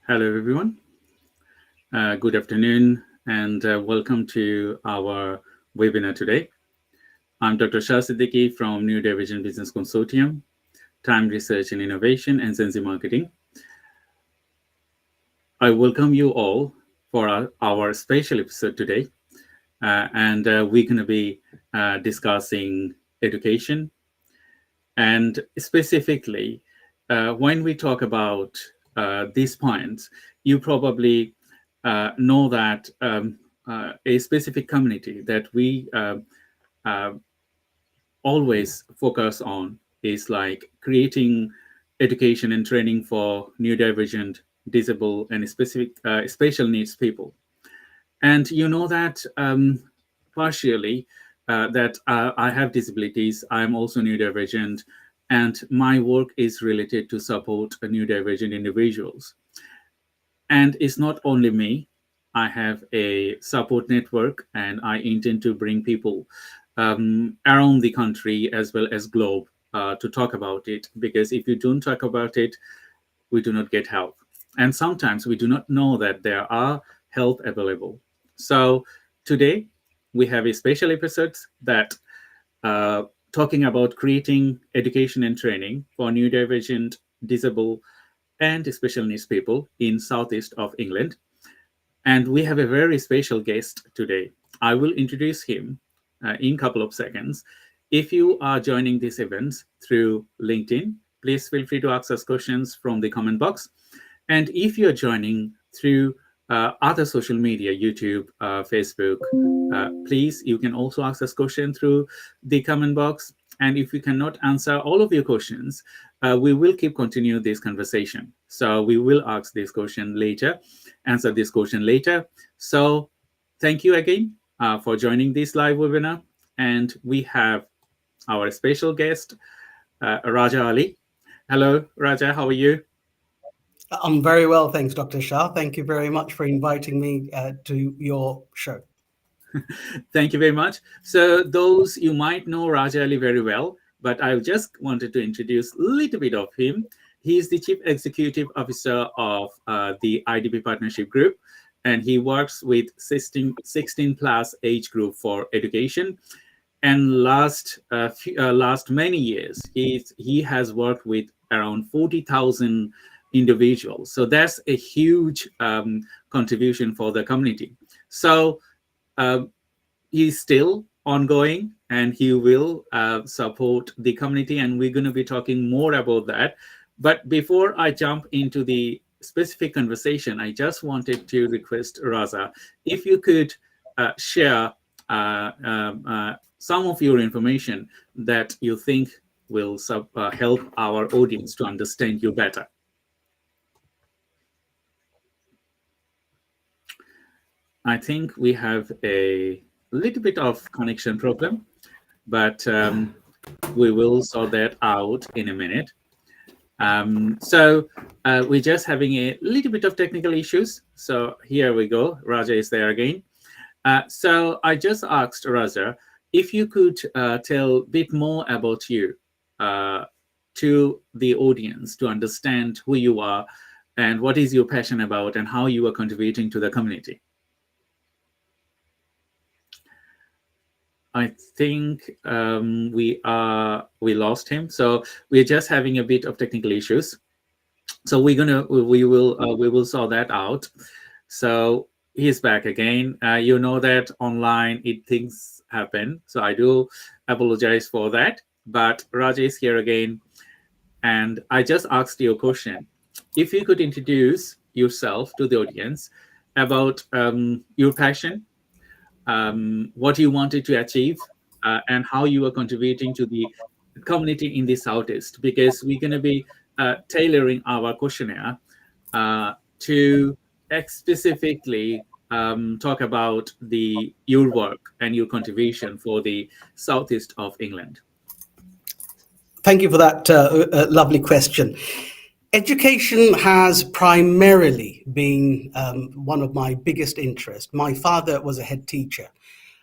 Hello, everyone. Good afternoon, and welcome to our webinar today. I'm Dr. Shah Siddiqui from Neurodivergent Business Consortium, Time Research and Innovation, and GenZ Marketing. I welcome you all for our special episode today, and we're going to be discussing education. And specifically, when we talk about these points, you probably know that a specific community that we always focus on is like creating education and training for neurodivergent, disabled, and special needs people. And you know that partially that I have disabilities. I'm also neurodivergent, and my work is related to support neurodivergent individuals. And it's not only me. I have a support network, and I intend to bring people around the country as well as globe to talk about it. Because if you don't talk about it, we do not get help. And sometimes we do not know that there are help available. So today we have a special episode that talking about creating education and training for neurodivergent, disabled, and special needs people in southeast of England. And we have a very special guest today. I will introduce him in a couple of seconds. If you are joining this event through LinkedIn, please feel free to ask us questions from the comment box. And if you're joining through other social media, YouTube, Facebook, please, you can also ask us questions through the comment box. And if we cannot answer all of your questions, we will keep continue this conversation. So we will ask this question later, answer this question later. So thank you again for joining this live webinar. And we have our special guest, Raja Ali. Hello, Raja, how are you? I'm very well, thanks, Dr. Shah. Thank you very much for inviting me to your show. Thank you very much. So those, you might know Raja Ali very well, but I just wanted to introduce a little bit of him. He is the Chief Executive Officer of the IDP Partnership Group, and he works with 16 plus age group for education. And last many years, he has worked with around 40,000 individuals. So that's a huge contribution for the community. So he's still ongoing, and he will support the community, and we're going to be talking more about that. But before I jump into the specific conversation, I just wanted to request Raza, if you could share some of your information that you think will help our audience to understand you better. I think we have a little bit of connection problem, but we will sort that out in a minute. So we're just having a little bit of technical issues. So here we go. Raja is there again. So I just asked Raja if you could tell a bit more about you to the audience to understand who you are and what is your passion about and how you are contributing to the community. I think we lost him. So we're just having a bit of technical issues. So we will sort that out. So he's back again. You know that online things happen. So I do apologize for that. But Raja is here again. And I just asked you a question. If you could introduce yourself to the audience about your passion, what you wanted to achieve, and how you are contributing to the community in the Southeast, because we're going to be tailoring our questionnaire to specifically talk about your work and your contribution for the Southeast of England. Thank you for that lovely question. Education has primarily been one of my biggest interests. My father was a head teacher,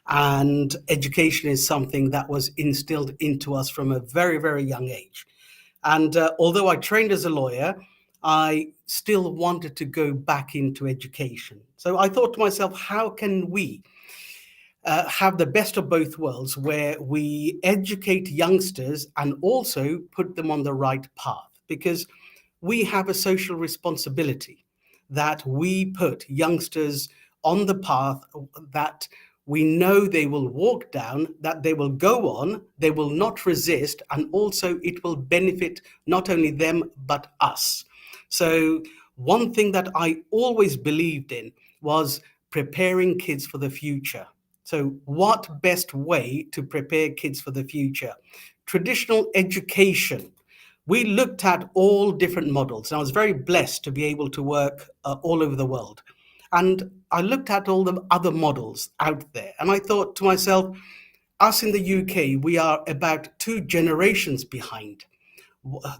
and education is something that was instilled into us from a very, very young age. And although I trained as a lawyer, I still wanted to go back into education. So I thought to myself, how can we have the best of both worlds, where we educate youngsters and also put them on the right path? Because we have a social responsibility that we put youngsters on the path that we know they will walk down, that they will go on, they will not resist, and also it will benefit not only them but us. So one thing that I always believed in was preparing kids for the future. So what best way to prepare kids for the future? Traditional education. We looked at all different models, and I was very blessed to be able to work all over the world. And I looked at all the other models out there, and I thought to myself, us in the UK, we are about 2 generations behind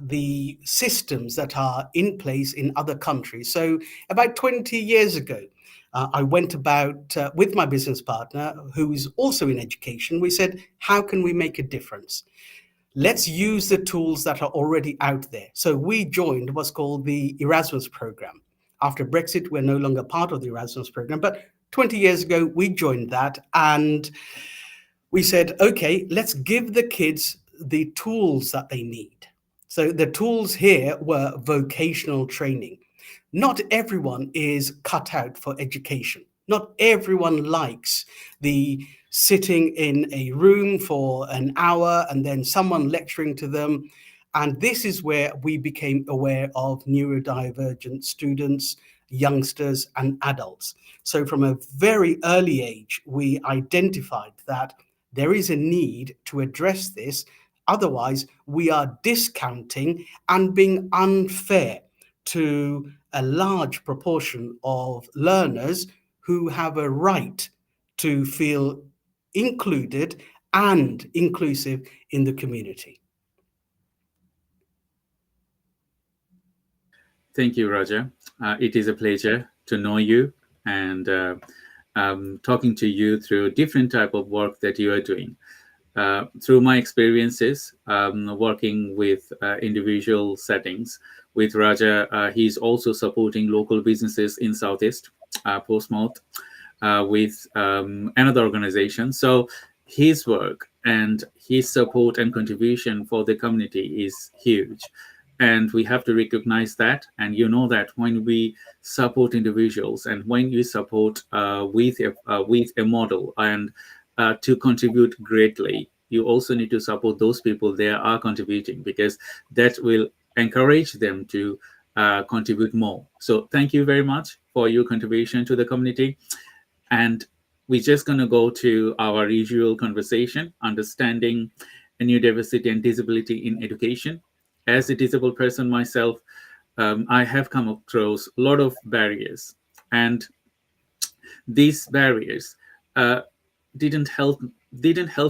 the systems that are in place in other countries. So about 20 years ago, I went about with my business partner, who is also in education. We said, how can we make a difference? Let's use the tools that are already out there. So we joined what's called the Erasmus program. After Brexit, we're no longer part of the Erasmus program, but 20 years ago, we joined that, and we said, okay, let's give the kids the tools that they need. So the tools here were vocational training. Not everyone is cut out for education. Not everyone likes the sitting in a room for an hour and then someone lecturing to them. And this is where we became aware of neurodivergent students, youngsters, and adults. So from a very early age, we identified that there is a need to address this. Otherwise, we are discounting and being unfair to a large proportion of learners who have a right to feel included and inclusive in the community. Thank you, Raja. It is a pleasure to know you and talking to you through different type of work that you are doing. Through my experiences working with individual settings with Raja, he's also supporting local businesses in Southeast, Portsmouth, with another organization. So his work and his support and contribution for the community is huge. And we have to recognize that. And you know that when we support individuals and when you support with a model and to contribute greatly, you also need to support those people they are contributing, because that will encourage them to contribute more. So thank you very much for your contribution to the community. And we're just going to go to our usual conversation, understanding neurodiversity and disability in education. As a disabled person myself, I have come across a lot of barriers, and these barriers didn't help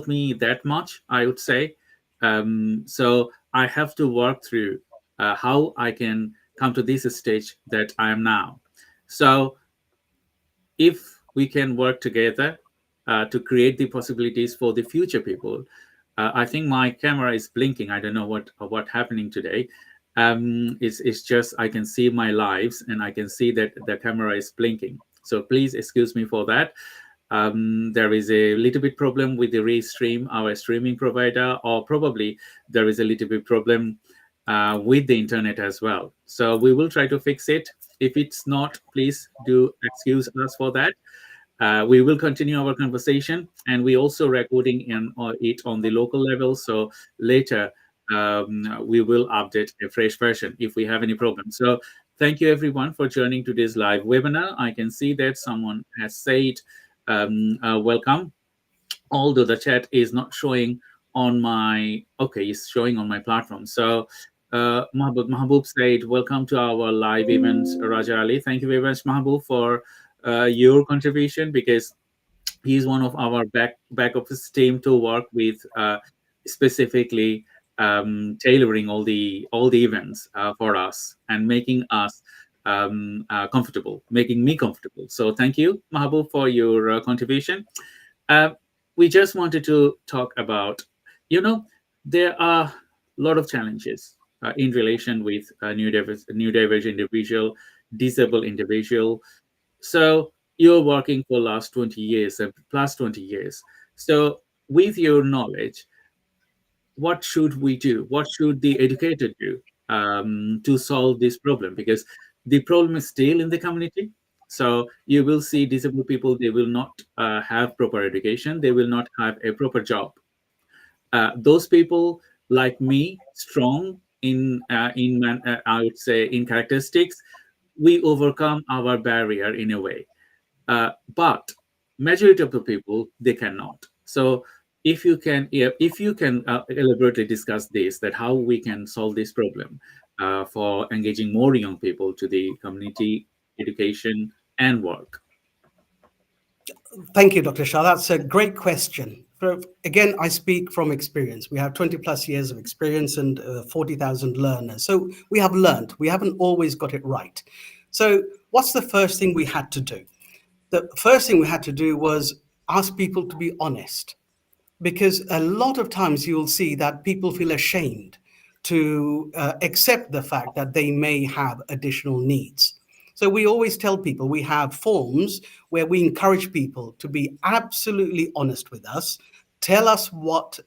me that much, I would say. So I have to work through how I can come to this stage that I am now. So if we can work together to create the possibilities for the future people. I think my camera is blinking. I don't know what happening today. It's just I can see my lives and I can see that the camera is blinking. So please excuse me for that. There is a little bit problem with the Restream, our streaming provider, or probably there is a little bit problem with the internet as well. So we will try to fix it. If it's not, please do excuse us for that. We will continue our conversation, and we also recording it on the local level. So later we will update a fresh version if we have any problems. So thank you everyone for joining today's live webinar. I can see that someone has said welcome, although the chat is not showing on my, okay, it's showing on my platform. So Mahbub said, welcome to our live event, Raja Ali. Thank you very much, Mahbub, for your contribution, because he's one of our back office team to work with, specifically tailoring all the events for us and making us comfortable, making me comfortable. So thank you, Mahbub, for your contribution. We just wanted to talk about, there are a lot of challenges in relation with neurodivergent individual, disabled individual. So you're working for last 20 years and plus 20 years. So with your knowledge, what should we do? What should the educator do to solve this problem? Because the problem is still in the community. So you will see disabled people, they will not have proper education, they will not have a proper job. Those people like me, strong I would say in characteristics, we overcome our barrier in a way. But majority of the people they cannot. So if you can, yeah, if you can elaborately discuss this, that how we can solve this problem for engaging more young people to the community education and work. Thank you, Dr. Shah. That's a great question. Again, I speak from experience. We have 20 plus years of experience and 40,000 learners. So we have learned. We haven't always got it right. So what's the first thing we had to do? The first thing we had to do was ask people to be honest, because a lot of times you'll see that people feel ashamed to accept the fact that they may have additional needs. So we always tell people, we have forms where we encourage people to be absolutely honest with us, tell us what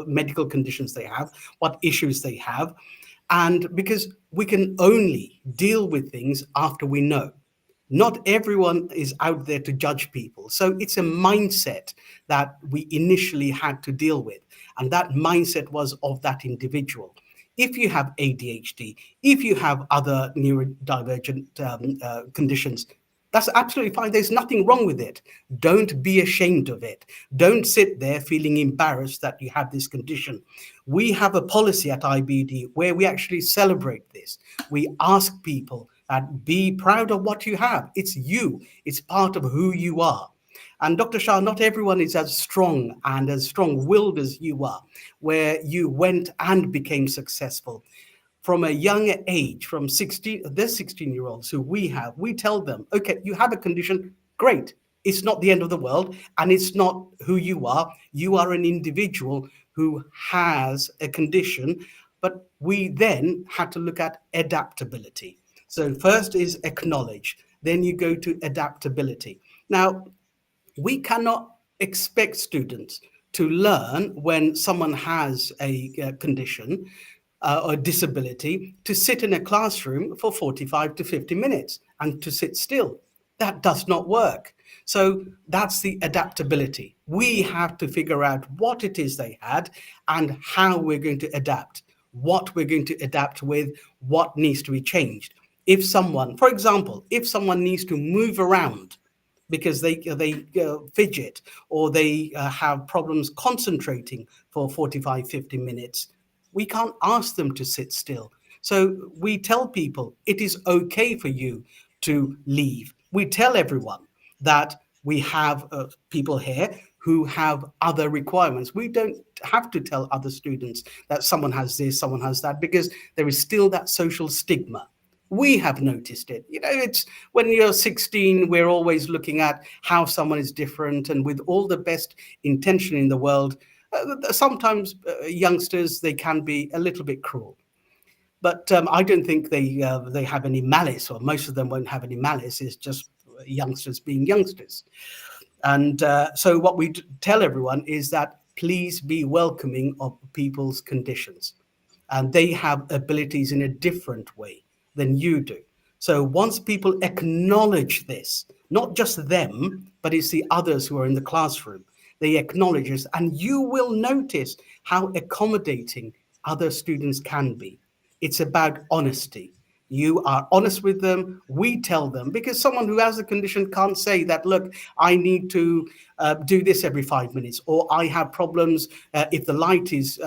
medical conditions they have, what issues they have, and because we can only deal with things after we know. Not everyone is out there to judge people. So it's a mindset that we initially had to deal with. And that mindset was of that individual. If you have ADHD, if you have other neurodivergent conditions, that's absolutely fine. There's nothing wrong with it. Don't be ashamed of it. Don't sit there feeling embarrassed that you have this condition. We have a policy at IBD where we actually celebrate this. We ask people that be proud of what you have. It's you. It's part of who you are. And Dr. Shah, not everyone is as strong and as strong-willed as you are, where you went and became successful. From a young age, from 16, there's 16-year-olds who we tell them, okay, you have a condition, great. It's not the end of the world, and it's not who you are. You are an individual who has a condition, but we then had to look at adaptability. So first is acknowledge, then you go to adaptability. Now, we cannot expect students to learn when someone has a condition or disability to sit in a classroom for 45 to 50 minutes and to sit still. That does not work. So that's the adaptability. We have to figure out what it is they had and how we're going to adapt, what we're going to adapt with, what needs to be changed. If someone, for example, if someone needs to move around because they fidget or they have problems concentrating for 45, 50 minutes, we can't ask them to sit still. So we tell people it is okay for you to leave. We tell everyone that we have people here who have other requirements. We don't have to tell other students that someone has this, someone has that, because there is still that social stigma. We have noticed it. You know, it's when you're 16, we're always looking at how someone is different, and with all the best intention in the world, sometimes youngsters, they can be a little bit cruel. But I don't think they have any malice, or most of them won't have any malice. It's just youngsters being youngsters. And so what we tell everyone is that please be welcoming of people's conditions. And they have abilities in a different way than you do. So once people acknowledge this, not just them, but it's the others who are in the classroom, they acknowledge this, and you will notice how accommodating other students can be. It's about honesty. You are honest with them. We tell them, because someone who has a condition can't say that, look, I need to do this every 5 minutes, or I have problems if the light is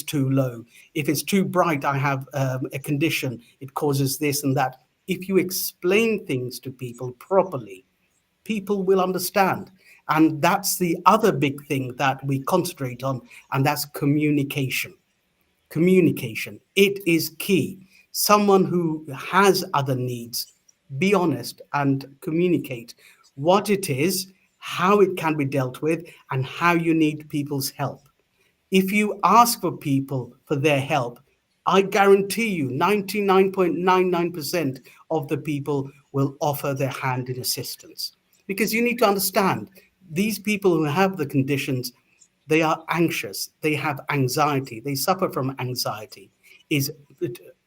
too low. If it's too bright, I have a condition. It causes this and that. If you explain things to people properly, people will understand. And that's the other big thing that we concentrate on, and that's communication. Communication. It is key. Someone who has other needs, be honest and communicate what it is, how it can be dealt with, and how you need people's help. If you ask for people for their help, I guarantee you 99.99% of the people will offer their hand in assistance. Because you need to understand, these people who have the conditions, they are anxious, they have anxiety, they suffer from anxiety. Is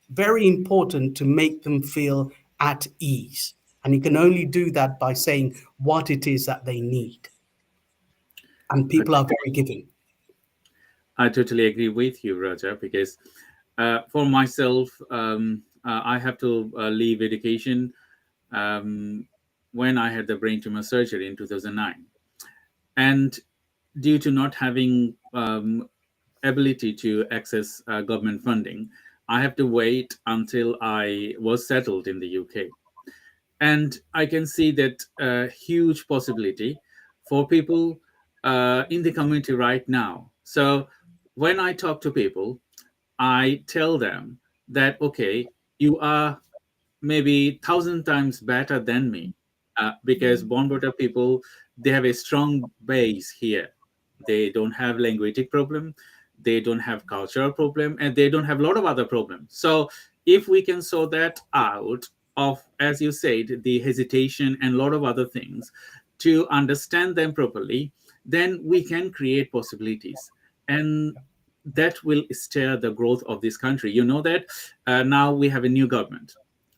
very important to make them feel at ease. And you can only do that by saying what it is that they need. And people are very giving. I totally agree with you, Raja, because for myself, I have to leave education when I had the brain tumor surgery in 2009. And due to not having ability to access government funding, I have to wait until I was settled in the UK. And I can see that huge possibility for people in the community right now. So when I talk to people, I tell them that, okay, you are maybe 1,000 times better than me, because Bonbota people, they have a strong base here. They don't have linguistic problem, they don't have cultural problem, and they don't have a lot of other problems. So if we can sort that out of, as you said, the hesitation and a lot of other things, to understand them properly, then we can create possibilities. And that will steer the growth of this country. You know that now we have a new government,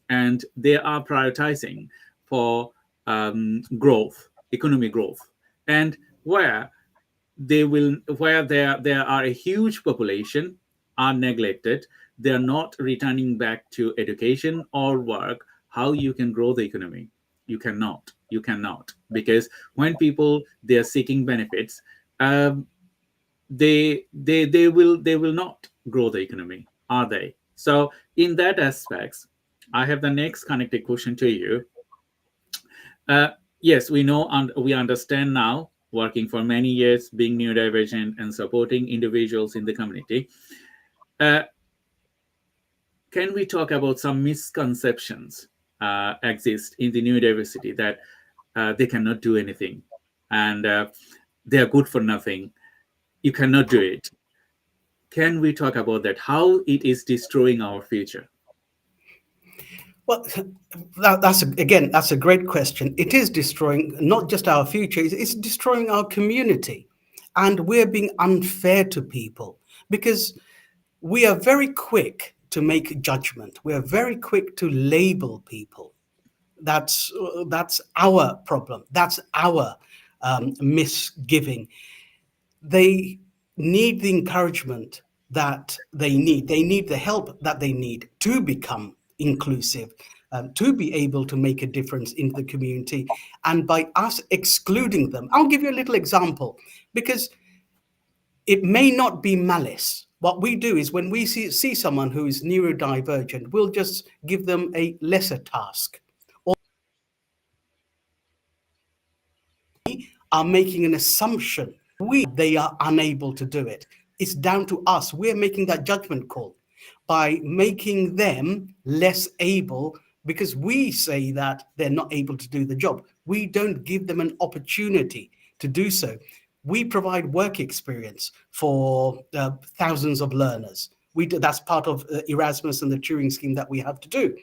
and they are prioritizing for growth, economic growth, and where there are a huge population are neglected, they are not returning back to education or work. How you can grow the economy? You cannot, because when people, they are seeking benefits, um, they will not grow the economy, are they? So in that aspects, I have the next connected question to you. uh, yes, we know and we understand now, working for many years, being neurodivergent and supporting individuals in the community. uh, can we talk about some misconceptions exist in the neurodiversity, that they cannot do anything, and they are good for nothing, you cannot do it? Can we talk about that, how it is destroying our future? Well, that's a great question. It is destroying not just our future, it's destroying our community. And we're being unfair to people because we are very quick to make judgment. We are very quick to label people. That's our problem. That's our misgiving. They need the encouragement that they need. They need the help that they need to become inclusive, to be able to make a difference in the community. And by us excluding them, I'll give you a little example, because it may not be malice. What we do is when we see someone who is neurodivergent, we'll just give them a lesser task, or are making an assumption they are unable to do it. It's down to us. We're making that judgment call by making them less able because we say that they're not able to do the job. We don't give them an opportunity to do so. We provide work experience for thousands of learners. That's part of Erasmus and the Turing scheme that we have to do.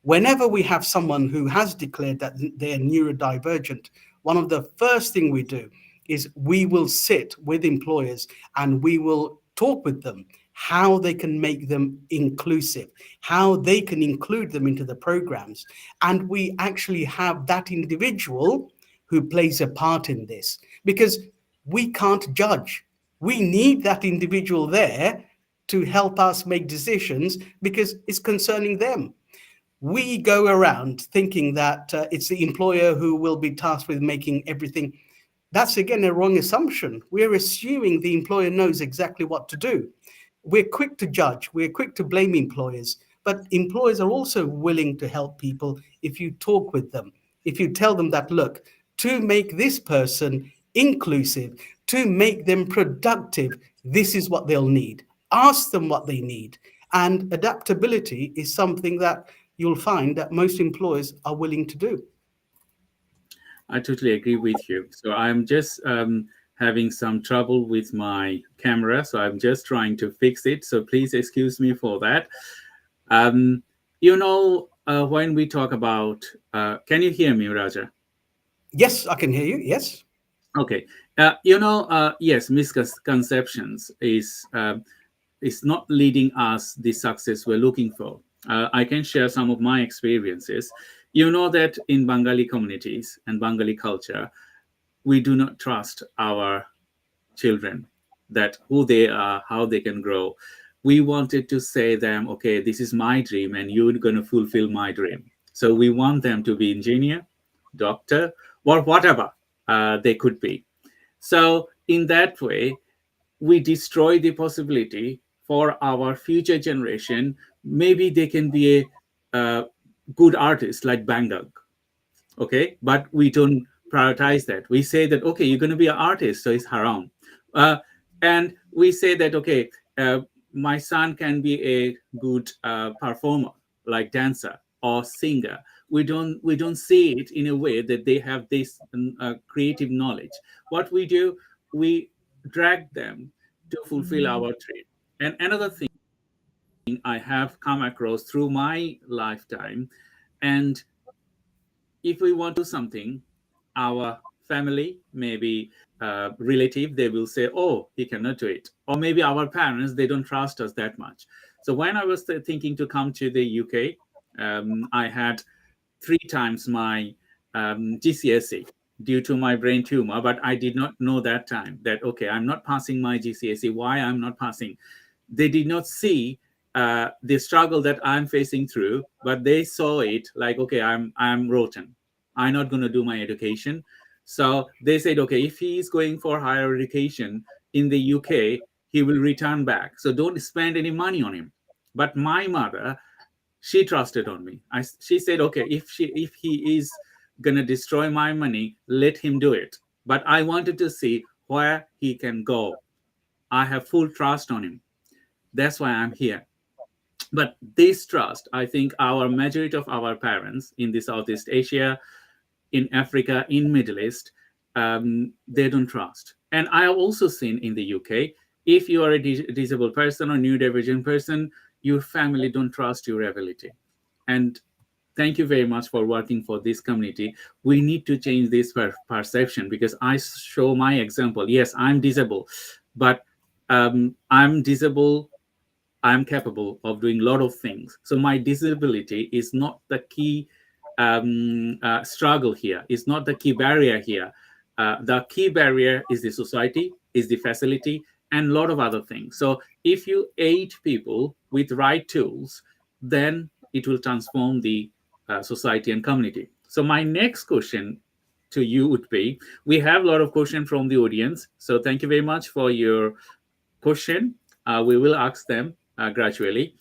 Whenever we have someone who has declared that they're neurodivergent, one of the first thing we do is we will sit with employers and we will talk with them how they can make them inclusive, how they can include them into the programs. And we actually have that individual who plays a part in this, because we can't judge. We need that individual there to help us make decisions because it's concerning them. We go around thinking that it's the employer who will be tasked with making everything. That's again a wrong assumption. We're assuming the employer knows exactly what to do. We're quick to judge, we're quick to blame employers, but employers are also willing to help people if you talk with them, if you tell them that, look, to make this person inclusive, to make them productive, this is what they'll need. Ask them what they need. And adaptability is something that you'll find that most employers are willing to do. I totally agree with you. So I'm just having some trouble with my camera, so I'm just trying to fix it. So please excuse me for that. Um, when we talk about, can you hear me, Raja? Yes, I can hear you. Yes. Okay. Yes, misconceptions is not leading us the success we're looking for. I can share some of my experiences. You know that in Bengali communities and Bengali culture, we do not trust our children, that who they are, how they can grow. We wanted to say them, okay, this is my dream and you're going to fulfill my dream. So we want them to be engineer, doctor, or whatever they could be. So in that way, we destroy the possibility for our future generation. Maybe they can be a good artist like Bangag, okay, but we don't prioritize that. We say that, okay, you're going to be an artist, so it's haram. uh, and we say that, okay, uh, my son can be a good performer like dancer or singer. We don't see it in a way that they have this creative knowledge. What we do, we drag them to fulfill our dream. And another thing I have come across through my lifetime, and if we want to do something, our family, maybe relative, they will say, oh, he cannot do it. Or maybe our parents, they don't trust us that much. So when I was thinking to come to the UK, I had 3 times my GCSE due to my brain tumor, but I did not know that time that, okay, I'm not passing my GCSE. Why I'm not passing? They did not see the struggle that I'm facing through, but they saw it like, okay, I'm rotten. I'm not going to do my education. So they said, okay, if he is going for higher education in the UK, he will return back. So don't spend any money on him. But my mother, she trusted on me. She said, okay, if he is gonna destroy my money, let him do it. But I wanted to see where he can go. I have full trust on him. That's why I'm here. But this trust, I think our majority of our parents in the Southeast Asia, in Africa, in Middle East, they don't trust. And I have also seen in the UK, if you are a disabled person or neurodivergent person, your family don't trust your ability. And thank you very much for working for this community. We need to change this perception, because I show my example. Yes, I'm disabled, but I'm disabled. I'm capable of doing a lot of things. So my disability is not the key struggle here. It's not the key barrier here. The key barrier is the society, is the facility, and a lot of other things. So if you aid people with right tools, then it will transform the society and community. So my next question to you would be, we have a lot of questions from the audience. So thank you very much for your question. We will ask them gradually.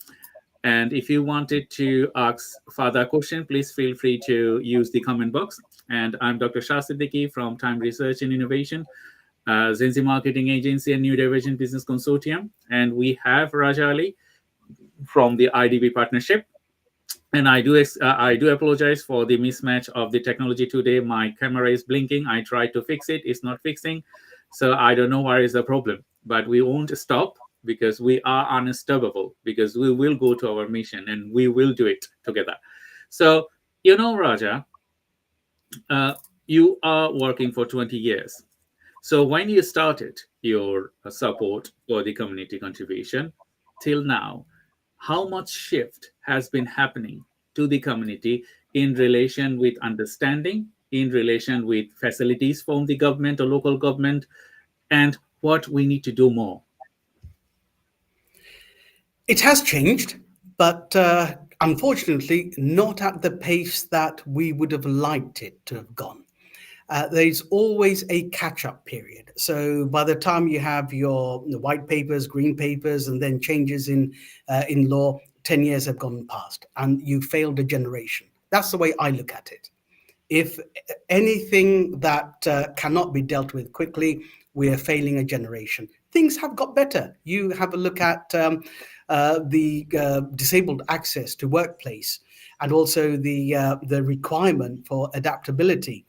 And if you wanted to ask further question, please feel free to use the comment box. And I'm Dr. Shah Siddiqui from Time Research and Innovation, GenZ Marketing Agency and Neurodivergent Business Consortium. And we have Raja Ali from the IDB partnership. And I do apologize for the mismatch of the technology today. My camera is blinking. I tried to fix it. It's not fixing. So I don't know where is the problem. But we won't stop, because we are unstoppable, because we will go to our mission and we will do it together. So, Raja, you are working for 20 years. So when you started your support for the community contribution till now, how much shift has been happening to the community in relation with understanding, in relation with facilities from the government or local government, and what we need to do more? It has changed, but unfortunately, not at the pace that we would have liked it to have gone. There's always a catch-up period. So by the time you have your white papers, green papers, and then changes in law, 10 years have gone past, and you failed a generation. That's the way I look at it. If anything that cannot be dealt with quickly, we are failing a generation. Things have got better. You have a look at the disabled access to workplace, and also the requirement for adaptability.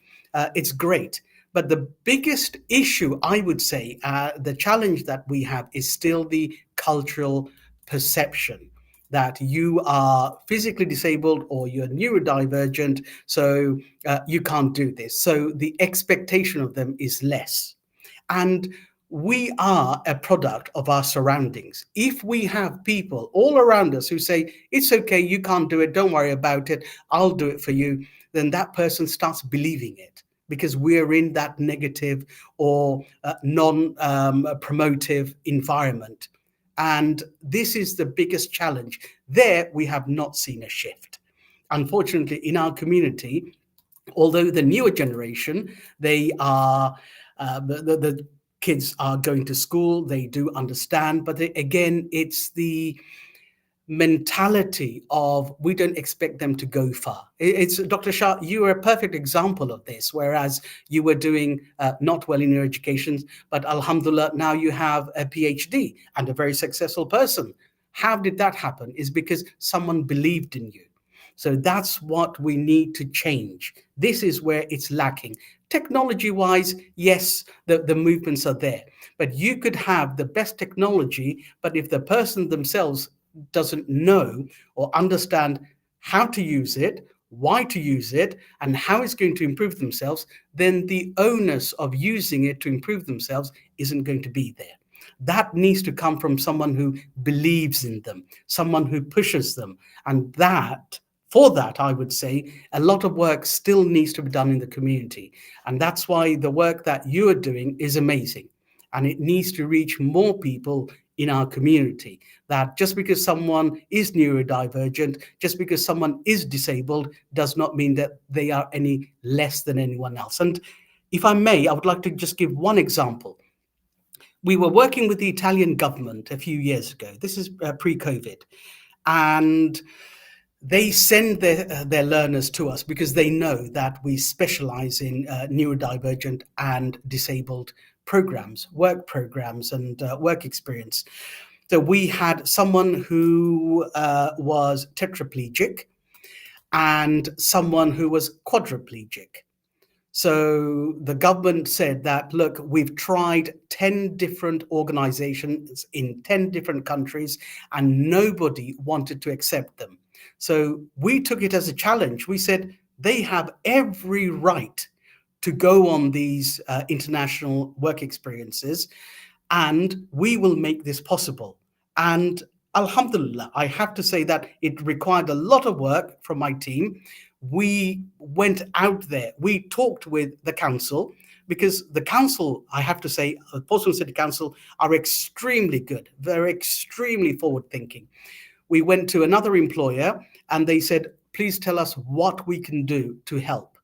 It's great. But the biggest issue, I would say, the challenge that we have is still the cultural perception that you are physically disabled or you're neurodivergent, so you can't do this. So the expectation of them is less. And we are a product of our surroundings. If we have people all around us who say, it's okay, you can't do it, don't worry about it, I'll do it for you, then that person starts believing it, because we're in that negative or non-promotive environment. And this is the biggest challenge. There, we have not seen a shift. Unfortunately, in our community, although the newer generation, they are, the kids are going to school, they do understand, but again, it's the mentality of we don't expect them to go far. It's Dr. Shah, you are a perfect example of this, whereas you were doing not well in your education, but alhamdulillah, now you have a PhD and a very successful person. How did that happen? Is because someone believed in you. So that's what we need to change. This is where it's lacking. Technology-wise, yes, the movements are there, but you could have the best technology, but if the person themselves doesn't know or understand how to use it, why to use it, and how it's going to improve themselves, then the onus of using it to improve themselves isn't going to be there. That needs to come from someone who believes in them, someone who pushes them. And for that, I would say a lot of work still needs to be done in the community. And that's why the work that you are doing is amazing. And it needs to reach more people in our community, that just because someone is neurodivergent, just because someone is disabled, does not mean that they are any less than anyone else. And if I may, I would like to just give one example. We were working with the Italian government a few years ago. This is pre-COVID. And they send their learners to us because they know that we specialize in neurodivergent and disabled programs, work programs, and work experience. So we had someone who was tetraplegic and someone who was quadriplegic. So the government said that, look, we've tried 10 different organizations in 10 different countries and nobody wanted to accept them. So we took it as a challenge. We said they have every right to go on these international work experiences, and we will make this possible. And alhamdulillah, I have to say that it required a lot of work from my team. We went out there, we talked with the council, because the council, I have to say, Portsmouth City Council are extremely good. They're extremely forward thinking. We went to another employer and they said, please tell us what we can do to help.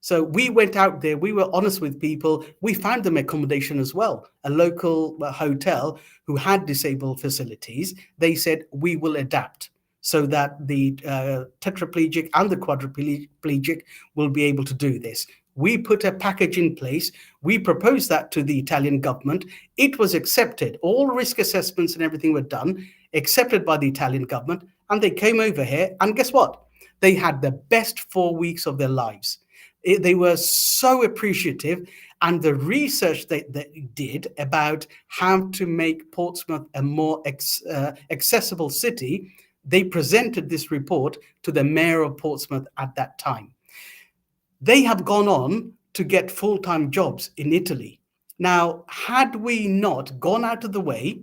So we went out there, we were honest with people, we found them accommodation as well, a local hotel who had disabled facilities. They said, we will adapt so that the tetraplegic and the quadriplegic will be able to do this. We put a package in place. We proposed that to the Italian government. It was accepted. All risk assessments and everything were done, accepted by the Italian government. And they came over here. And guess what? They had the best 4 weeks of their lives. They were so appreciative. And the research that they did about how to make Portsmouth a more accessible city, they presented this report to the mayor of Portsmouth at that time. They have gone on to get full-time jobs in Italy. Now, had we not gone out of the way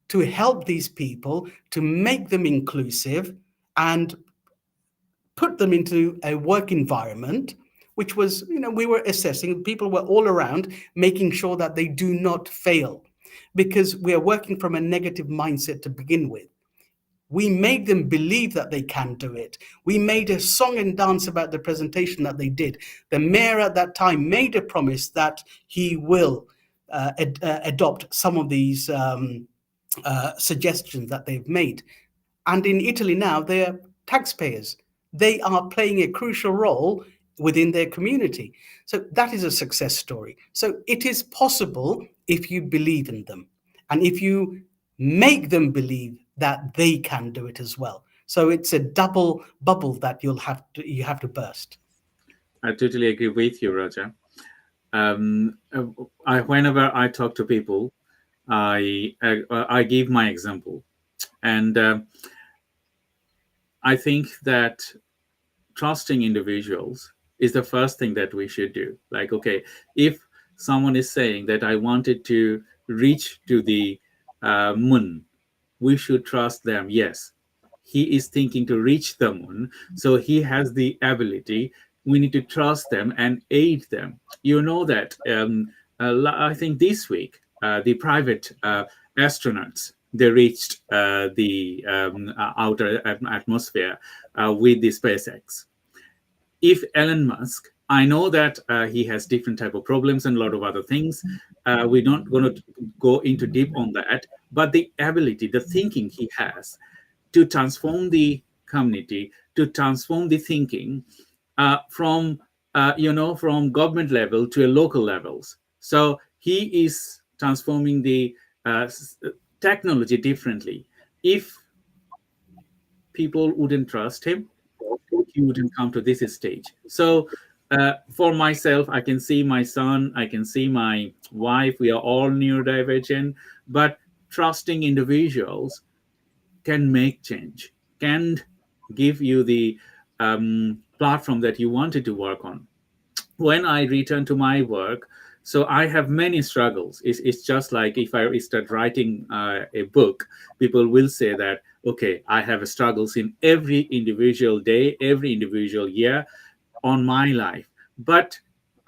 to help these people, to make them inclusive and put them into a work environment, which was, we were assessing, people were all around, making sure that they do not fail, because we are working from a negative mindset to begin with. We made them believe that they can do it. We made a song and dance about the presentation that they did. The mayor at that time made a promise that he will adopt some of these suggestions that they've made. And in Italy now, they're taxpayers. They are playing a crucial role within their community. So that is a success story. So it is possible if you believe in them and if you make them believe that they can do it as well. So it's a double bubble that you have to burst. I totally agree with you, Raja. Whenever I talk to people, I give my example, and I think that trusting individuals is the first thing that we should do. Like, okay, if someone is saying that I wanted to reach to the moon, we should trust them. Yes, he is thinking to reach the moon, so he has the ability. We need to trust them and aid them. You know that I think this week the private astronauts, they reached the outer atmosphere with the SpaceX. If Elon Musk, I know that he has different type of problems and a lot of other things. We're not going to go into deep on that, but the ability, the thinking he has to transform the community, to transform the thinking from from government level to a local levels. So he is transforming the technology differently. If people wouldn't trust him, he wouldn't come to this stage. So, for myself, I can see my son, I can see my wife, we are all neurodivergent, but trusting individuals can make change, can give you the platform that you wanted to work on. When I return to my work, so I have many struggles. It's just like if I start writing a book, people will say that, okay, I have struggles in every individual day, every individual year on my life. But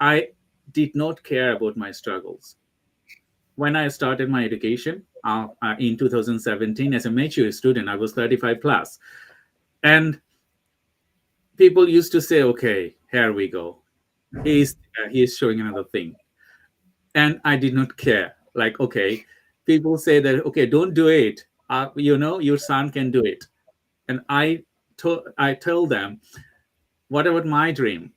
I did not care about my struggles. When I started my education in 2017 as a mature student, I was 35 plus. And people used to say, okay, here we go. He is showing another thing. And I did not care. Like, okay, people say that, okay, don't do it. Your son can do it. And I told them, what about my dream?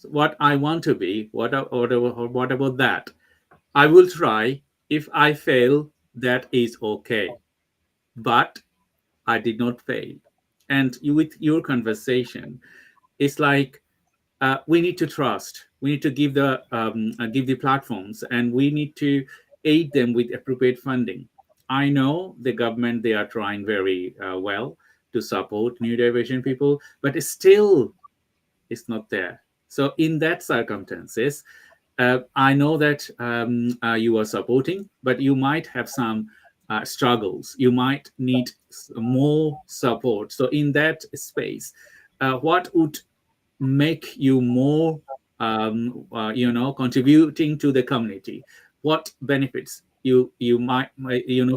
What I want to be? What about that? I will try. If I fail, that is okay. But I did not fail. And with your conversation, it's like we need to trust. We need to give the platforms, and we need to aid them with appropriate funding. I know the government, they are trying very well to support neurodivergent people, but still it's not there. So in that circumstances, I know that you are supporting, but you might have some struggles. You might need more support. So in that space, what would make you more contributing to the community? What benefits you might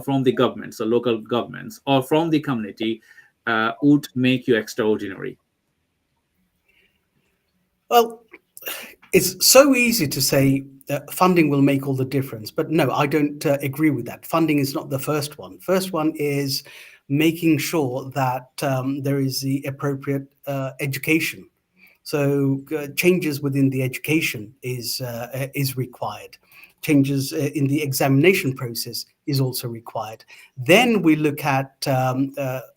from the governments or local governments or from the community would make you extraordinary? Well, it's so easy to say funding will make all the difference, but no, I don't agree with that. Funding is not the first one. First one is making sure that there is the appropriate education. So changes within the education is required. Changes in the examination process is also required. Then we look at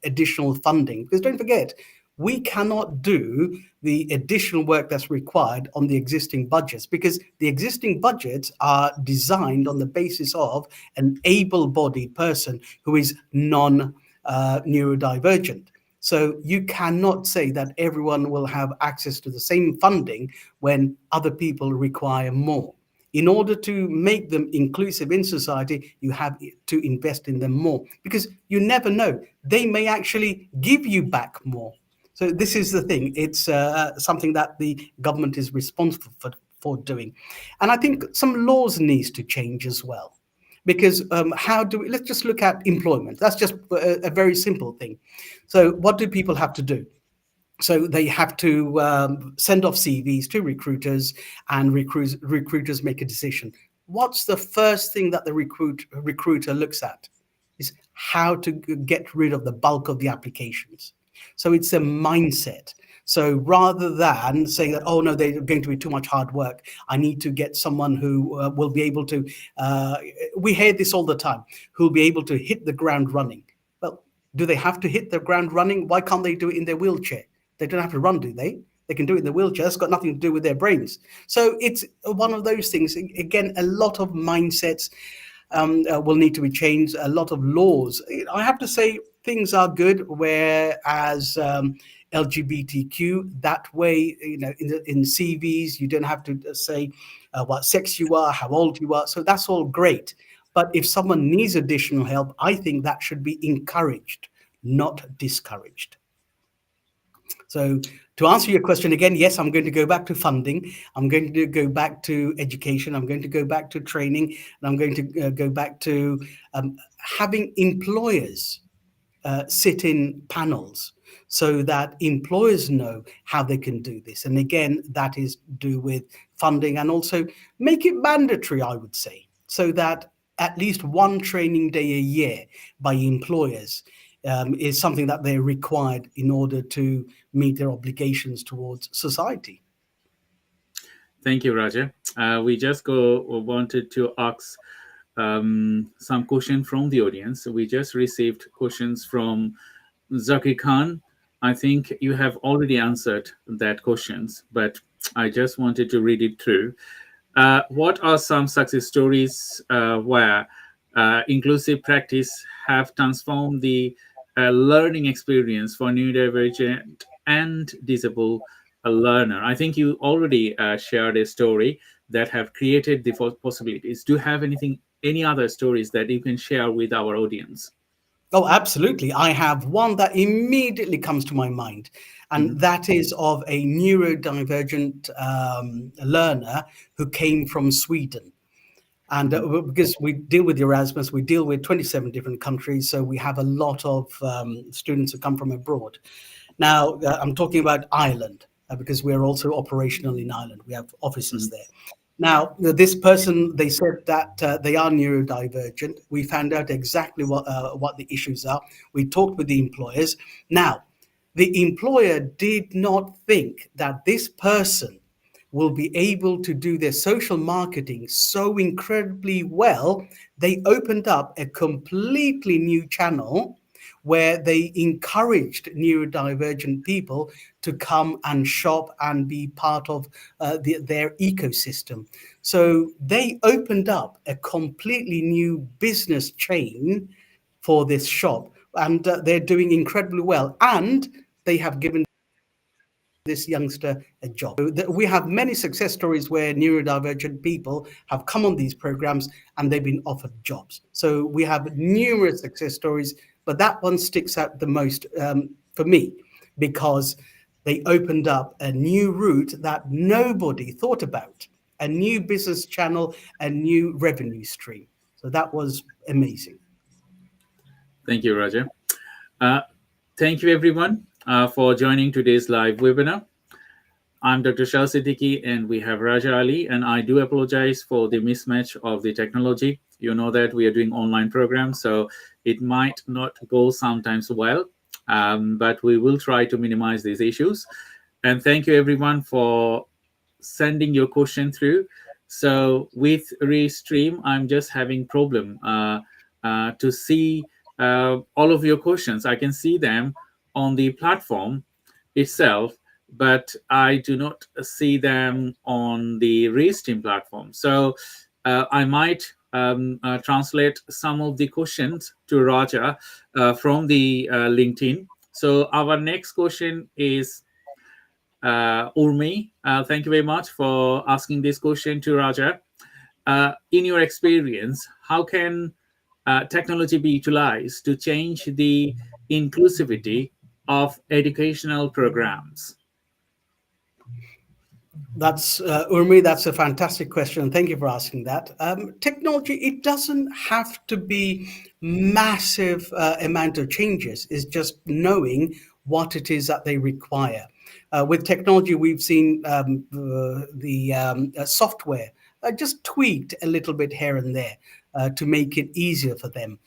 additional funding, because don't forget, we cannot do the additional work that's required on the existing budgets, because the existing budgets are designed on the basis of an able-bodied person who is non-neurodivergent. So you cannot say that everyone will have access to the same funding when other people require more. In order to make them inclusive in society, you have to invest in them more, because you never know, they may actually give you back more. So this is the thing. It's something that the government is responsible for doing. And I think some laws needs to change as well. Because let's just look at employment. That's just a very simple thing. So what do people have to do? So they have to send off CVs to recruiters, and recruiters make a decision. What's the first thing that the recruiter looks at? Is how to get rid of the bulk of the applications. So it's a mindset. So rather than saying that, oh no, they're going to be too much hard work, I need to get someone who will be able to, we hear this all the time, who'll be able to hit the ground running. Well, do they have to hit the ground running? Why can't they do it in their wheelchair? They don't have to run, do they? They can do it in the wheelchair. It's got nothing to do with their brains. So it's one of those things. Again, a lot of mindsets will need to be changed. A lot of laws. I have to say things are good, whereas LGBTQ, that way, in CVs, you don't have to say what sex you are, how old you are. So that's all great. But if someone needs additional help, I think that should be encouraged, not discouraged. So to answer your question again, yes, I'm going to go back to funding. I'm going to go back to education. I'm going to go back to training. And I'm going to go back to having employers sit in panels so that employers know how they can do this. And again, that is do with funding, and also make it mandatory, I would say, so that at least one training day a year by employers is something that they're required in order to meet their obligations towards society. Thank you, Raja. We just wanted to ask some question from the audience. We just received questions from Zakir Khan. I think you have already answered that questions, but I just wanted to read it through. What are some success stories where inclusive practice have transformed the learning experience for neurodivergent and disabled learner? I think you already shared a story that have created the possibilities. Do you have any other stories that you can share with our audience? Oh, absolutely. I have one that immediately comes to my mind, and that is of a neurodivergent learner who came from Sweden. And because we deal with Erasmus, we deal with 27 different countries, so we have a lot of students who come from abroad. Now, I'm talking about Ireland, because we're also operational in Ireland. We have offices there. Now, this person, they said that they are neurodivergent. We found out exactly what the issues are. We talked with the employers. Now, the employer did not think that this person will be able to do their social marketing so incredibly well. They opened up a completely new channel where they encouraged neurodivergent people to come and shop and be part of their ecosystem. So they opened up a completely new business chain for this shop, and they're doing incredibly well. And they have given this youngster a job. So we have many success stories where neurodivergent people have come on these programs and they've been offered jobs. So we have numerous success stories, but that one sticks out the most for me, because they opened up a new route that nobody thought about, a new business channel, a new revenue stream. So that was amazing. Thank you, Raja. Thank you, everyone, for joining today's live webinar. I'm Dr. Shah Siddiqui, and we have Raja Ali, and I do apologize for the mismatch of the technology. You know that we are doing online programs, so it might not go sometimes well, but we will try to minimize these issues. And thank you, everyone, for sending your question through. So with Restream, I'm just having problem to see all of your questions. I can see them on the platform itself, but I do not see them on the Restream platform. So I might translate some of the questions to Raja from the LinkedIn. So our next question is Urmi. Thank you very much for asking this question to Raja. In your experience, how can technology be utilized to change the inclusivity of educational programs? That's Urmi, that's a fantastic question. Thank you for asking that. Technology, it doesn't have to be massive amount of changes. It's just knowing what it is that they require. With technology, we've seen the software just tweaked a little bit here and there to make it easier for them.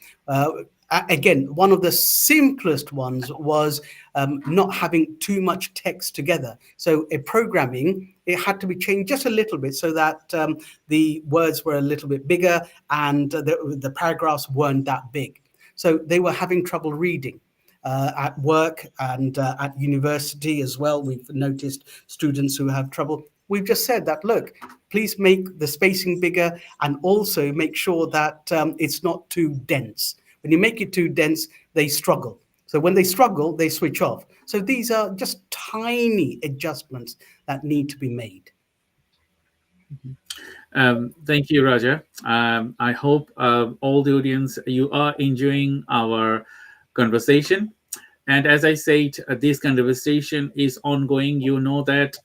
Again, one of the simplest ones was not having too much text together. So a programming, it had to be changed just a little bit so that the words were a little bit bigger and the paragraphs weren't that big. So they were having trouble reading. at work and at university as well. We've noticed students who have trouble. We've just said that, look, please make the spacing bigger and also make sure that it's not too dense. When you make it too dense, they struggle. So when they struggle, they switch off. So these are just tiny adjustments that need to be made. Thank you, Raja. I hope all the audience, you are enjoying our conversation. And as I said, this conversation is ongoing. You know that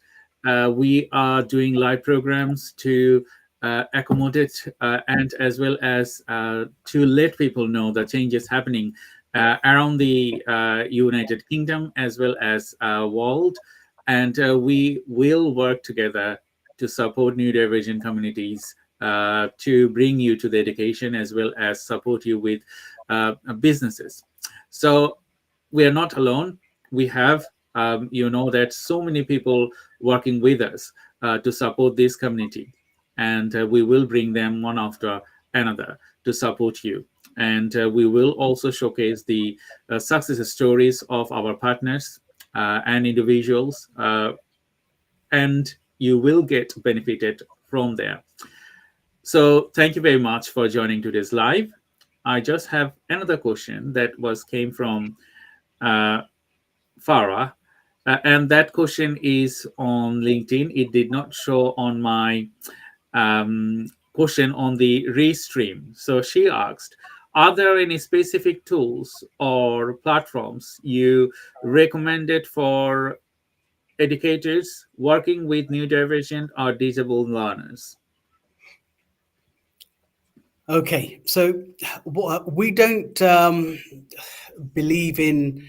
we are doing live programs to accommodate and as well as to let people know the changes happening around the United Kingdom as well as world. And we will work together to support neurodivergent communities to bring you to the education as well as support you with businesses. So we are not alone. We have, you know, that so many people working with us to support this community. And we will bring them one after another to support you. And we will also showcase the success stories of our partners and individuals. And you will get benefited from there. So thank you very much for joining today's live. I just have another question that came from Farah, and that question is on LinkedIn. It did not show on my question on the restream. So she asked, are there any specific tools or platforms you recommended for educators working with neurodivergent or disabled learners? Okay, so we don't believe in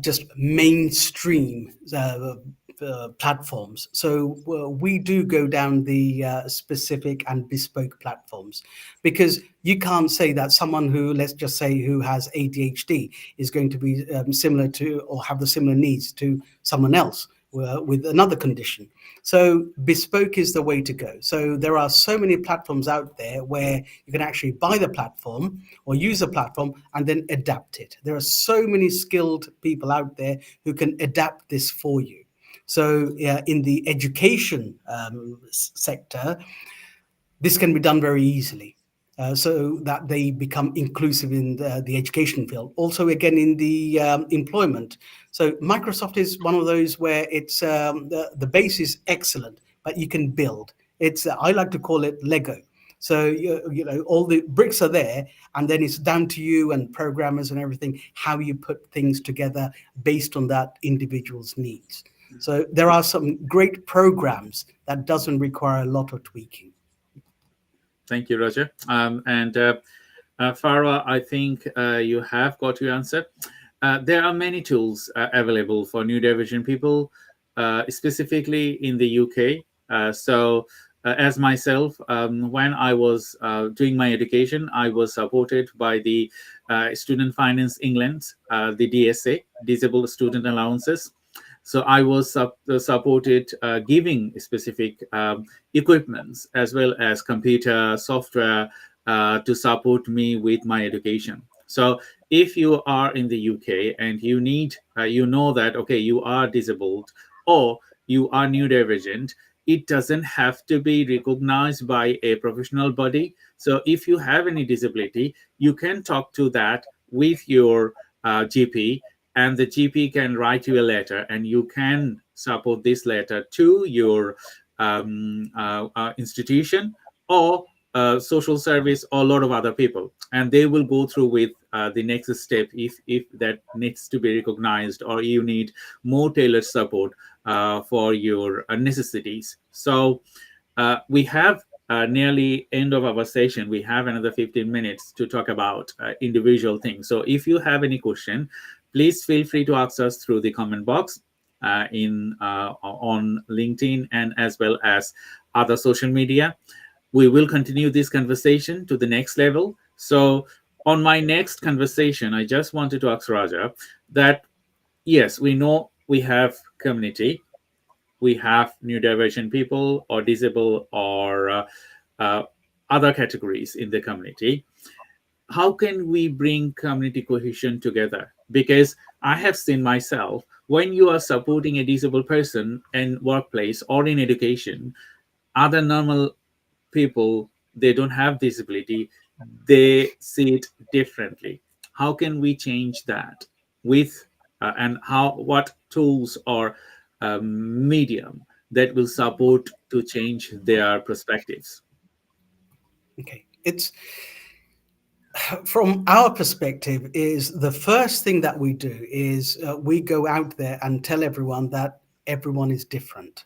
just mainstream platforms. So we do go down the specific and bespoke platforms, because you can't say that someone who, let's just say, who has ADHD is going to be similar to or have the similar needs to someone else with another condition. So bespoke is the way to go. So there are so many platforms out there where you can actually buy the platform or use a platform and then adapt it. There are so many skilled people out there who can adapt this for you. So in the education sector, this can be done very easily. So that they become inclusive in the education field. Also, again, in the employment. So Microsoft is one of those where it's the base is excellent, but you can build. It's I like to call it Lego. So you know all the bricks are there, and then it's down to you and programmers and everything how you put things together based on that individual's needs. So there are some great programs that doesn't require a lot of tweaking. Thank you, Roger. And Farah, I think you have got your answer. There are many tools available for neurodivergent people, specifically in the UK. As myself, when I was doing my education, I was supported by the Student Finance England, the DSA, Disabled Student Allowances. So I was supported giving specific equipments as well as computer software to support me with my education. So if you are in the UK and you need, you know that, okay, you are disabled or you are neurodivergent, it doesn't have to be recognized by a professional body. So if you have any disability, you can talk to that with your GP, and the GP can write you a letter, and you can support this letter to your institution or social service or a lot of other people, and they will go through with the next step if that needs to be recognized or you need more tailored support for your necessities. So we have nearly end of our session. We have another 15 minutes to talk about individual things. So if you have any question, please feel free to ask us through the comment box on LinkedIn and as well as other social media. We will continue this conversation to the next level. So on my next conversation, I just wanted to ask Raja that, yes, we know we have community, we have neurodivergent people or disabled or other categories in the community. How can we bring community cohesion together Because I have seen myself, when you are supporting a disabled person in workplace or in education, other normal people, they don't have disability, they see it differently. How can we change that with and how, what tools or medium that will support to change their perspectives? Okay, it's from our perspective is the first thing that we do is we go out there and tell everyone that everyone is different.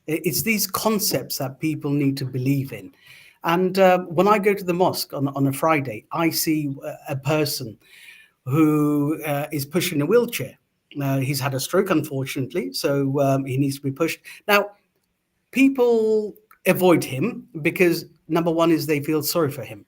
It's these concepts that people need to believe in. And when I go to the mosque on a Friday, I see a person who is pushing a wheelchair. He's had a stroke, unfortunately, so he needs to be pushed. Now, people avoid him because number one is they feel sorry for him.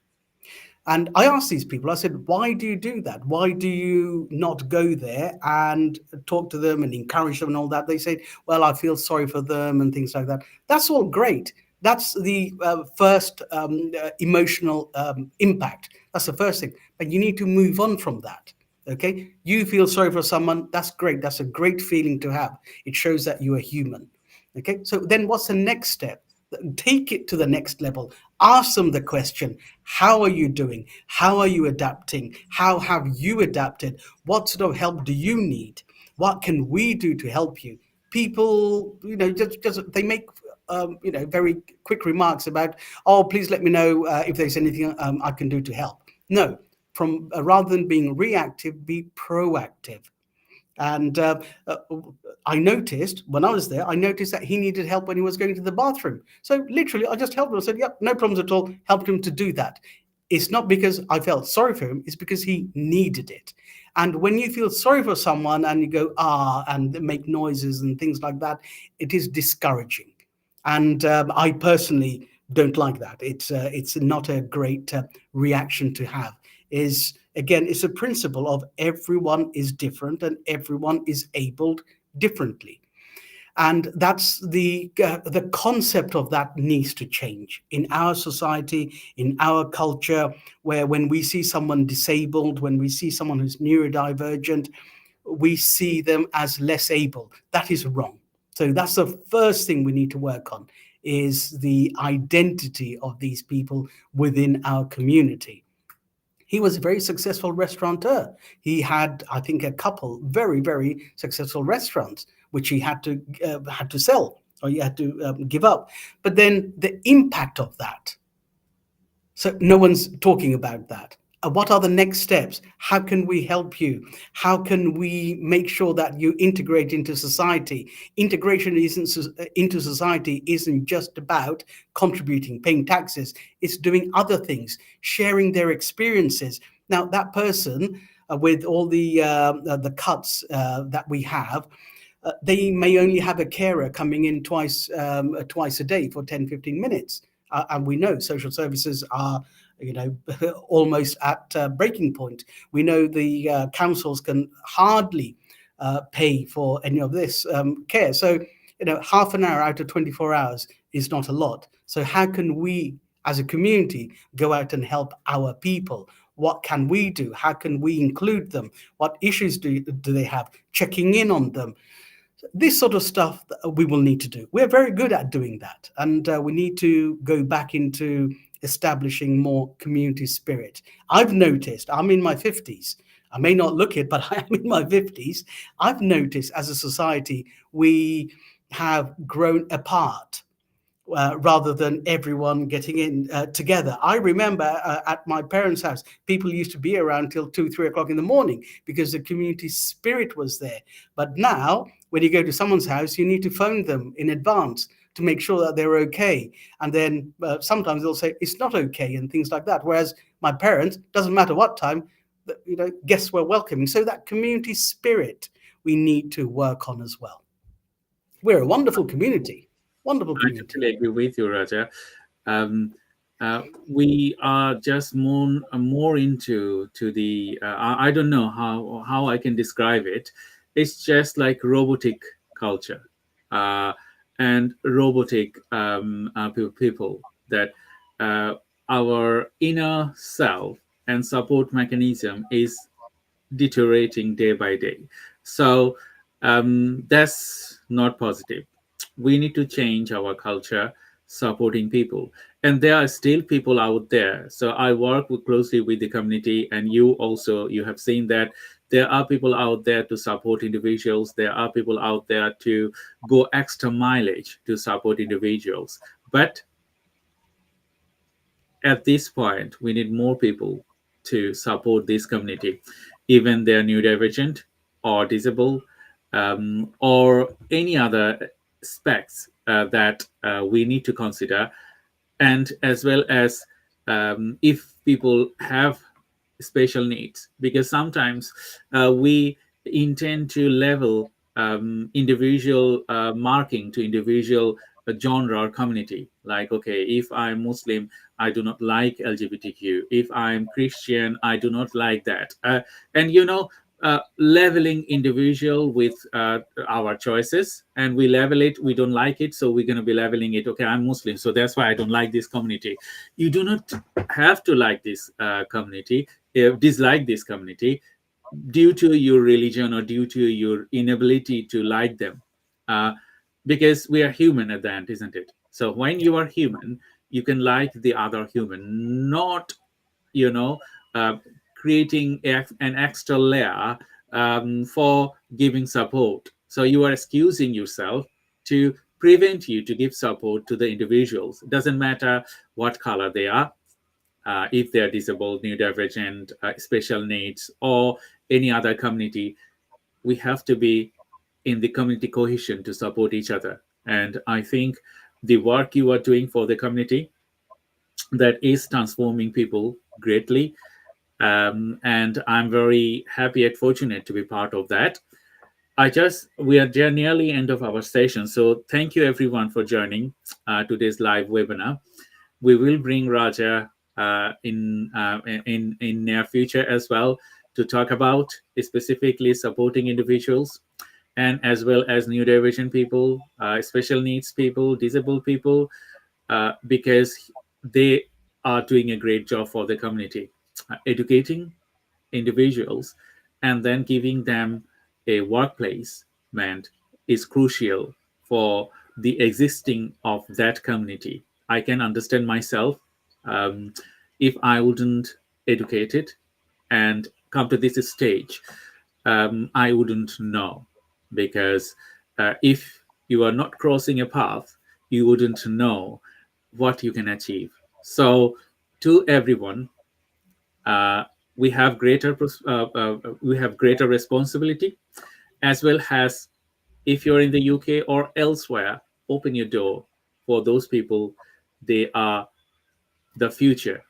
And I asked these people, I said, why do you do that? Why do you not go there and talk to them and encourage them and all that? They say, well, I feel sorry for them and things like that. That's all great. That's the first emotional impact. That's the first thing. But you need to move on from that. Okay. You feel sorry for someone. That's great. That's a great feeling to have. It shows that you are human. Okay. So then what's the next step? Take it to the next level. Ask them the question, how are you doing? How are you adapting? How have you adapted? What sort of help do you need? What can we do to help you? People, just they make very quick remarks about, oh, please let me know if there's anything I can do to help. No, from rather than being reactive, be proactive. And I noticed when I was there, I noticed that he needed help when he was going to the bathroom. So literally, I just helped him. I said, yep, no problems at all. Helped him to do that. It's not because I felt sorry for him. It's because he needed it. And when you feel sorry for someone and you go, and make noises and things like that, it is discouraging. And I personally don't like that. It's not a great reaction to have. Is again, it's a principle of everyone is different and everyone is abled differently. And that's the concept of that needs to change in our society, in our culture, where when we see someone disabled, when we see someone who's neurodivergent, we see them as less able. That is wrong. So that's the first thing we need to work on, is the identity of these people within our community. He was a very successful restaurateur. He had, I think, a couple very, very successful restaurants, which he had to sell, or he had to give up. But then the impact of that, so no one's talking about that. What are the next steps? How can we help you? How can we make sure that you integrate into society? Integration into society isn't just about contributing, paying taxes. It's doing other things, sharing their experiences. Now, that person with all the cuts that we have, they may only have a carer coming in twice a day for 10, 15 minutes. And we know social services are, almost at breaking point. We know the councils can hardly pay for any of this care. So, half an hour out of 24 hours is not a lot. So how can we, as a community, go out and help our people? What can we do? How can we include them? What issues do they have? Checking in on them. This sort of stuff that we will need to do. We're very good at doing that. And we need to go back into establishing more community spirit. I've noticed, I'm in my 50s. I may not look it, but I am in my 50s. I've noticed as a society, we have grown apart. Rather than everyone getting in together. I remember at my parents' house, people used to be around till 2, 3 o'clock in the morning because the community spirit was there. But now, when you go to someone's house, you need to phone them in advance to make sure that they're okay. And then sometimes they'll say, it's not okay, and things like that. Whereas my parents, doesn't matter what time, guests were welcoming. So that community spirit we need to work on as well. We're a wonderful community. Wonderful I community. totally agree with you, Raja. Um, we are just more into to the I don't know how I can describe it. It's just like robotic culture uh, and robotic people that uh, our inner self and support mechanism is deteriorating day by day. So that's not positive. We need to change our culture supporting people. And there are still people out there. So I work closely with the community, and you also, you have seen that there are people out there to support individuals. There are people out there to go extra mileage to support individuals. But at this point, we need more people to support this community, even they're neurodivergent or disabled, or any other specs that we need to consider, and as well as if people have special needs, because sometimes we intend to level individual marking to individual genre or community. Like, okay, if I'm Muslim, I do not like LGBTQ. If I'm Christian, I do not like that. And leveling individual with our choices, and we level it. We don't like it, so we're going to be leveling it. Okay, I'm Muslim, so that's why I don't like this community. You do not have to like this community, dislike this community due to your religion or due to your inability to like them, uh, because we are human at the end, isn't it? So when you are human, you can like the other human, not you know uh, creating an extra layer for giving support. So you are excusing yourself to prevent you to give support to the individuals. It doesn't matter what color they are, if they're disabled, neurodivergent, special needs, or any other community. We have to be in the community cohesion to support each other. And I think the work you are doing for the community, that is transforming people greatly. And I'm very happy and fortunate to be part of that. We are nearly end of our session. So thank you everyone for joining today's live webinar. We will bring Raja in near future as well, to talk about specifically supporting individuals, and as well as neurodivergent people, special needs people, disabled people, because they are doing a great job for the community, educating individuals and then giving them a workplace meant is crucial for the existing of that community. I can understand myself, um, if I wouldn't educate it and come to this stage, I wouldn't know, because if you are not crossing a path, you wouldn't know what you can achieve. So, to everyone, uh, we have greater responsibility, as well as, if you're in the UK or elsewhere, open your door for those people. They are the future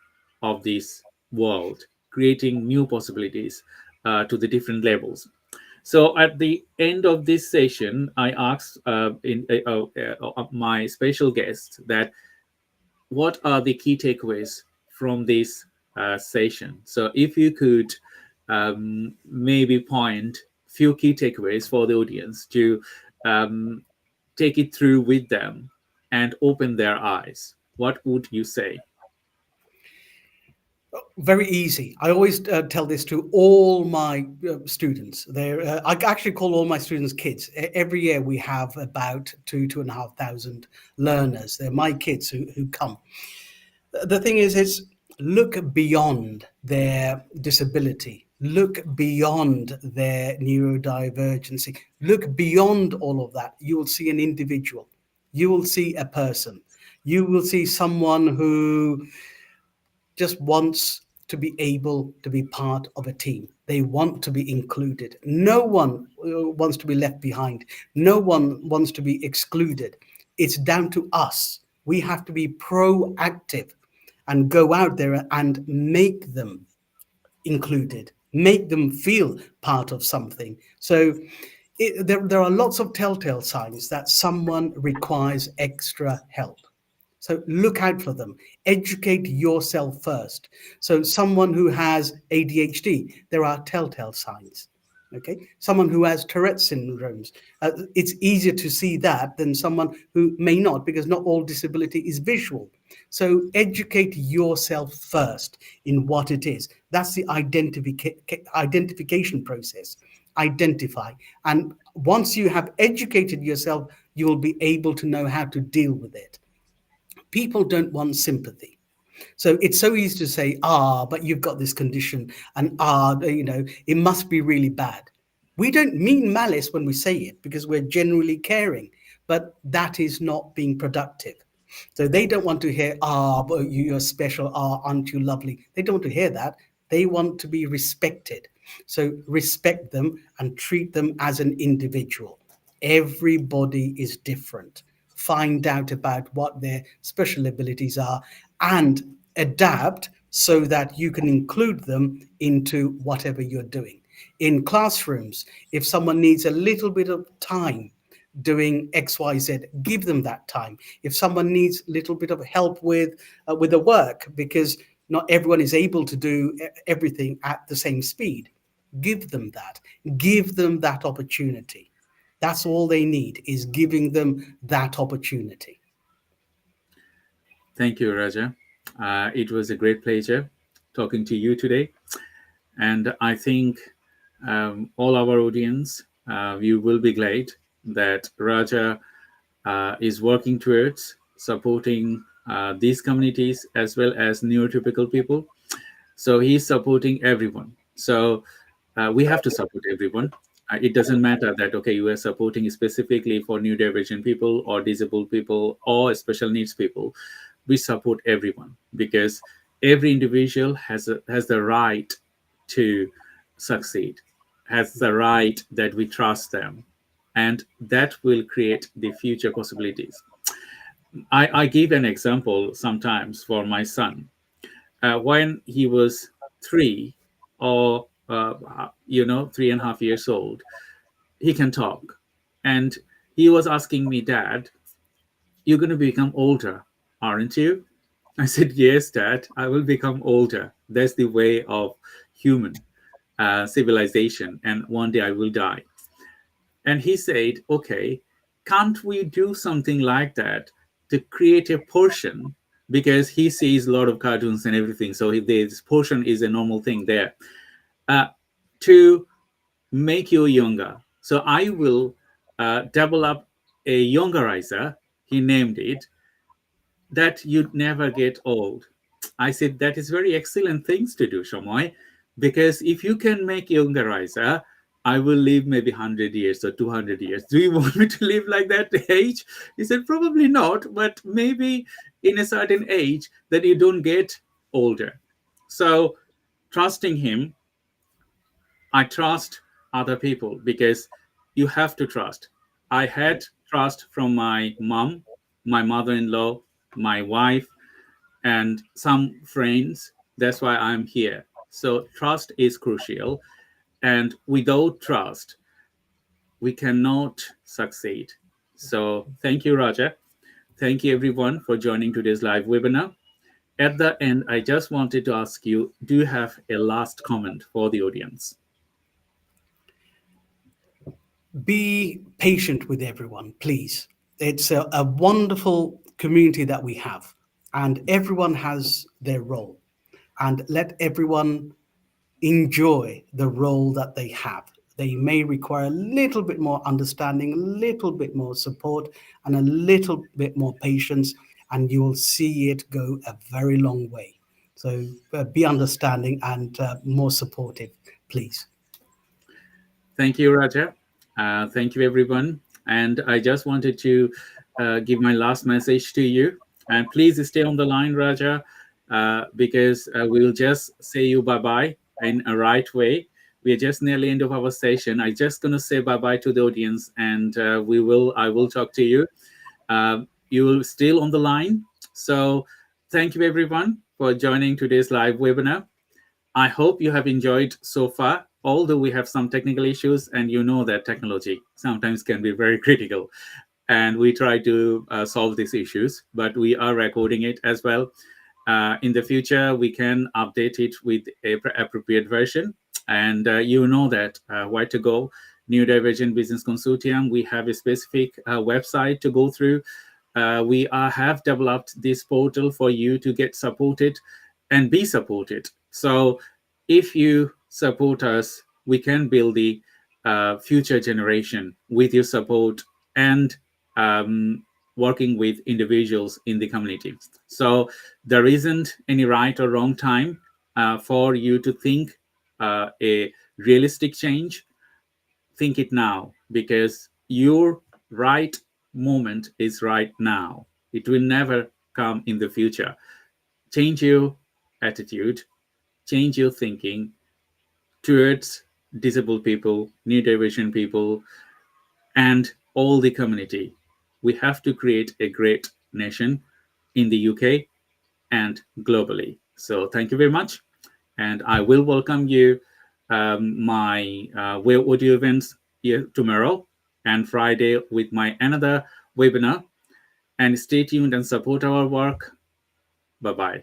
of this world, creating new possibilities to the different levels. So at the end of this session, I asked my special guests that what are the key takeaways from this session. So if you could maybe point few key takeaways for the audience to um, take it through with them and open their eyes, what would you say? Very easy. I always tell this to all my students. I actually call all my students kids. Every year we have about 2,500 learners. They're my kids who come. The thing is look beyond their disability. Look beyond their neurodivergency. Look beyond all of that. You will see an individual. You will see a person. You will see someone who just wants to be able to be part of a team. They want to be included. No one wants to be left behind. No one wants to be excluded. It's down to us. We have to be proactive and go out there and make them included, make them feel part of something. So there are lots of telltale signs that someone requires extra help. So look out for them. Educate yourself first. So someone who has ADHD, there are telltale signs. Okay, someone who has Tourette's syndromes, it's easier to see that than someone who may not, because not all disability is visual. So educate yourself first in what it is. That's the identification process. Identify, and once you have educated yourself, you will be able to know how to deal with it. People don't want sympathy. So it's so easy to say, but you've got this condition, and it must be really bad. We don't mean malice when we say it, because we're genuinely caring, but that is not being productive. So they don't want to hear, but you're special, aren't you lovely? They don't want to hear that. They want to be respected. So respect them and treat them as an individual. Everybody is different. Find out about what their special abilities are and adapt so that you can include them into whatever you're doing. In classrooms, if someone needs a little bit of time doing XYZ, give them that time. If someone needs a little bit of help with the work, because not everyone is able to do everything at the same speed, give them that. Give them that opportunity. That's all they need, is giving them that opportunity. Thank you, Raja. It was a great pleasure talking to you today. And I think all our audience, you will be glad that Raja is working towards supporting these communities as well as neurotypical people. So he's supporting everyone. So we have to support everyone. It doesn't matter that, okay, you are supporting specifically for neurodivergent people or disabled people or special needs people. We support everyone because every individual has the right to succeed, has the right that we trust them, and that will create the future possibilities. I give an example sometimes for my son. When he was 3 or 3.5 years old, he can talk, and he was asking me, "Dad, you're going to become older, aren't you?" I said, "Yes, Dad, I will become older. That's the way of human civilization, and one day I will die." And he said, "Okay, can't we do something like that to create a portion?" Because he sees a lot of cartoons and everything. So this portion is a normal thing there. Uh, to make you younger. So I will develop a youngerizer, he named it, that you'd never get old. I said, that is very excellent things to do, Shamoy, because if you can make youngerizer, I will live maybe 100 years or 200 years. Do you want me to live like that age? He said, probably not, but maybe in a certain age that you don't get older. So trusting him, I trust other people because you have to trust. I had trust from my mom, my mother-in-law, my wife, and some friends. That's why I'm here. So trust is crucial. And without trust, we cannot succeed. So thank you, Raja. Thank you, everyone, for joining today's live webinar. At the end, I just wanted to ask you, do you have a last comment for the audience? Be patient with everyone, please. It's a wonderful community that we have, and everyone has their role. And let everyone enjoy the role that they have. They may require a little bit more understanding, a little bit more support, and a little bit more patience, and you will see it go a very long way. So be understanding and more supportive, please. Thank you, Raja. Thank you, everyone. And I just wanted to give my last message to you. And please stay on the line, Raja, because we'll just say you bye-bye in a right way. We are just near the end of our session. I'm just going to say bye-bye to the audience, and I will talk to you. You will still on the line. So thank you, everyone, for joining today's live webinar. I hope you have enjoyed so far, although we have some technical issues, and you know that technology sometimes can be very critical. And we try to solve these issues, but we are recording it as well. In the future, we can update it with an appropriate version. And you know that where to go. Neurodivergent Business Consortium, we have a specific website to go through. We have developed this portal for you to get supported and be supported. So if you support us, we can build the future generation with your support and working with individuals in the community. So there isn't any right or wrong time for you to think a realistic change. Think it now, because your right moment is right now. It will never come in the future. Change your attitude, change your thinking towards disabled people, neurodivergent people, and all the community. We have to create a great nation in the UK and globally. So thank you very much. And I will welcome you my audio events here tomorrow and Friday with my another webinar. And stay tuned and support our work. Bye-bye.